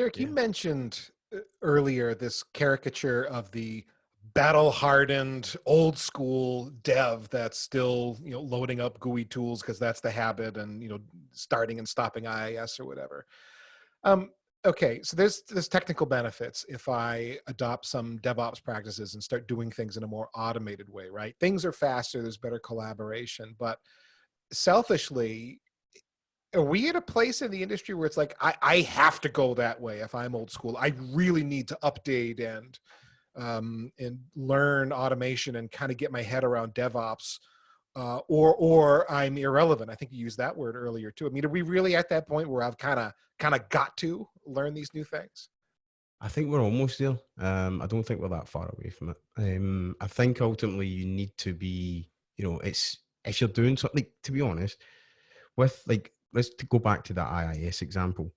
Derek, you Yeah. mentioned earlier this caricature of the battle-hardened, old-school dev that's still, loading up GUI tools because that's the habit, and starting and stopping IIS or whatever. Um, okay, so there's technical benefits if I adopt some DevOps practices and start doing things in a more automated way, right? Things are faster, there's better collaboration, but selfishly, are we at a place in the industry where it's like I have to go that way if I'm old school? I really need to update and learn automation and kind of get my head around DevOps, or I'm irrelevant. I think you used that word earlier too. I mean, are we really at that point where I've kind of got to learn these new things? I think we're almost there. I don't think we're that far away from it. I think ultimately you need to be, it's if you're doing something, like, to be honest, with like, go back to that IIS example.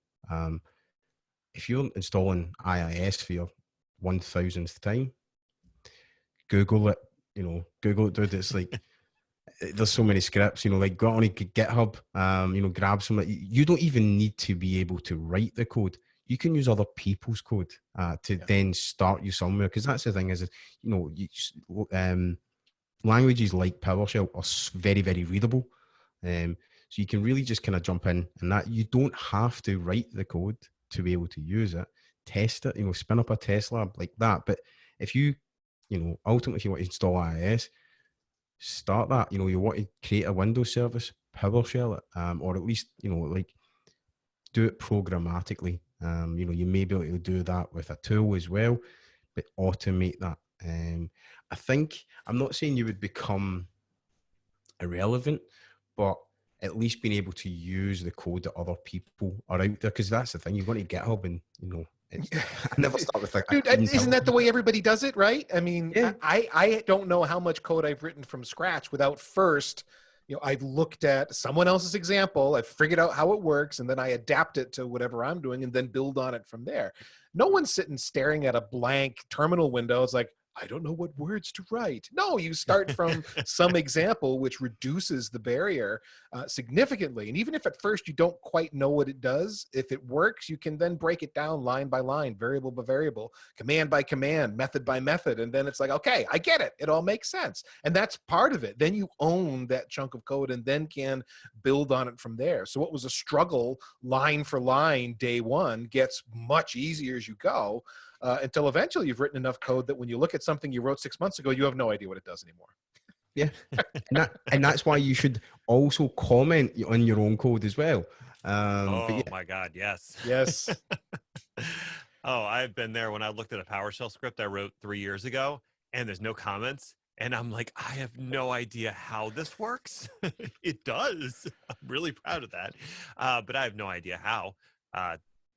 If you're installing IIS for your 1000th time, Google it, Google it, dude. It's like, there's so many scripts, like go on GitHub, grab some. You don't even need to be able to write the code. You can use other people's code to then start you somewhere. Because that's the thing is, languages like PowerShell are very, very readable. So you can really just kind of jump in, and that you don't have to write the code to be able to use it. Test it, spin up a test lab like that. But if you, ultimately, if you want to install IIS, start that. You want to create a Windows service, PowerShell it, or at least like do it programmatically. You may be able to do that with a tool as well, but automate that. I think, I'm not saying you would become irrelevant, but at least being able to use the code that other people are out there, because that's the thing. You go to GitHub and I never start with like, dude, isn't that the way everybody does it, right? I mean, yeah. I don't know how much code I've written from scratch without first, I've looked at someone else's example, I've figured out how it works, and then I adapt it to whatever I'm doing and then build on it from there. No one's sitting staring at a blank terminal window. It's like, I don't know what words to write. No, you start from some example, which reduces the barrier significantly. And even if at first you don't quite know what it does, if it works, you can then break it down line by line, variable by variable, command by command, method by method. And then it's like, okay, I get it. It all makes sense. And that's part of it. Then you own that chunk of code and then can build on it from there. So what was a struggle line for line day one gets much easier as you go. Until eventually you've written enough code that when you look at something you wrote 6 months ago, you have no idea what it does anymore. Yeah, and that's why you should also comment on your own code as well. My God, yes. Yes. Oh, I've been there when I looked at a PowerShell script I wrote 3 years ago, and there's no comments. And I'm like, I have no idea how this works. It does. I'm really proud of that. But I have no idea how.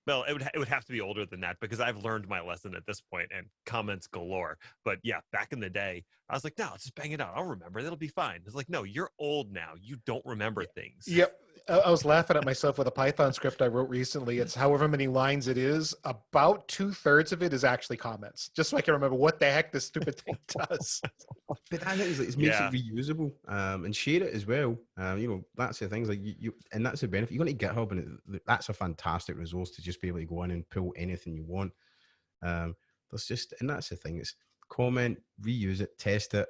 Well, it would have to be older than that, because I've learned my lesson at this point, and comments galore. But yeah, back in the day, I was like, no, just bang it out. I'll remember. It'll be fine. It's like, no, you're old now. You don't remember things. Yep. I was laughing at myself with a Python script I wrote recently. It's however many lines it is. About 2/3 of it is actually comments, just so I can remember what the heck this stupid thing does. But that is, it makes it reusable, and share it as well. That's the things, like you, and that's the benefit. You go to GitHub, and that's a fantastic resource to just be able to go in and pull anything you want. And that's the thing. It's comment, reuse it, test it.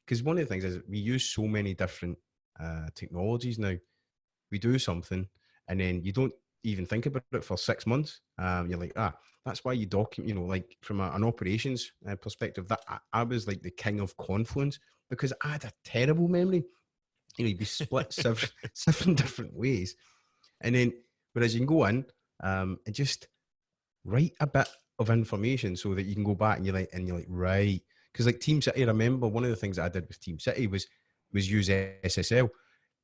Because one of the things is we use so many different technologies now. We do something, and then you don't even think about it for 6 months. You're like, that's why you document, like from an operations perspective, that I was like the king of Confluence, because I had a terrible memory. You'd be split seven different ways. And then, whereas you can go in and just write a bit of information so that you can go back and you're like, right. Because like TeamCity, I remember one of the things that I did with TeamCity was use SSL.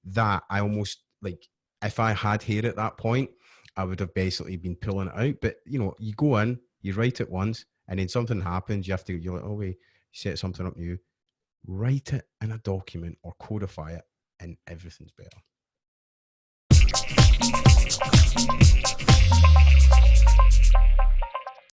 That I almost, like, if I had hair at that point, I would have basically been pulling it out. But you go in, you write it once, and then something happens. You're like, oh wait, you set something up new. Write it in a document or codify it, and everything's better.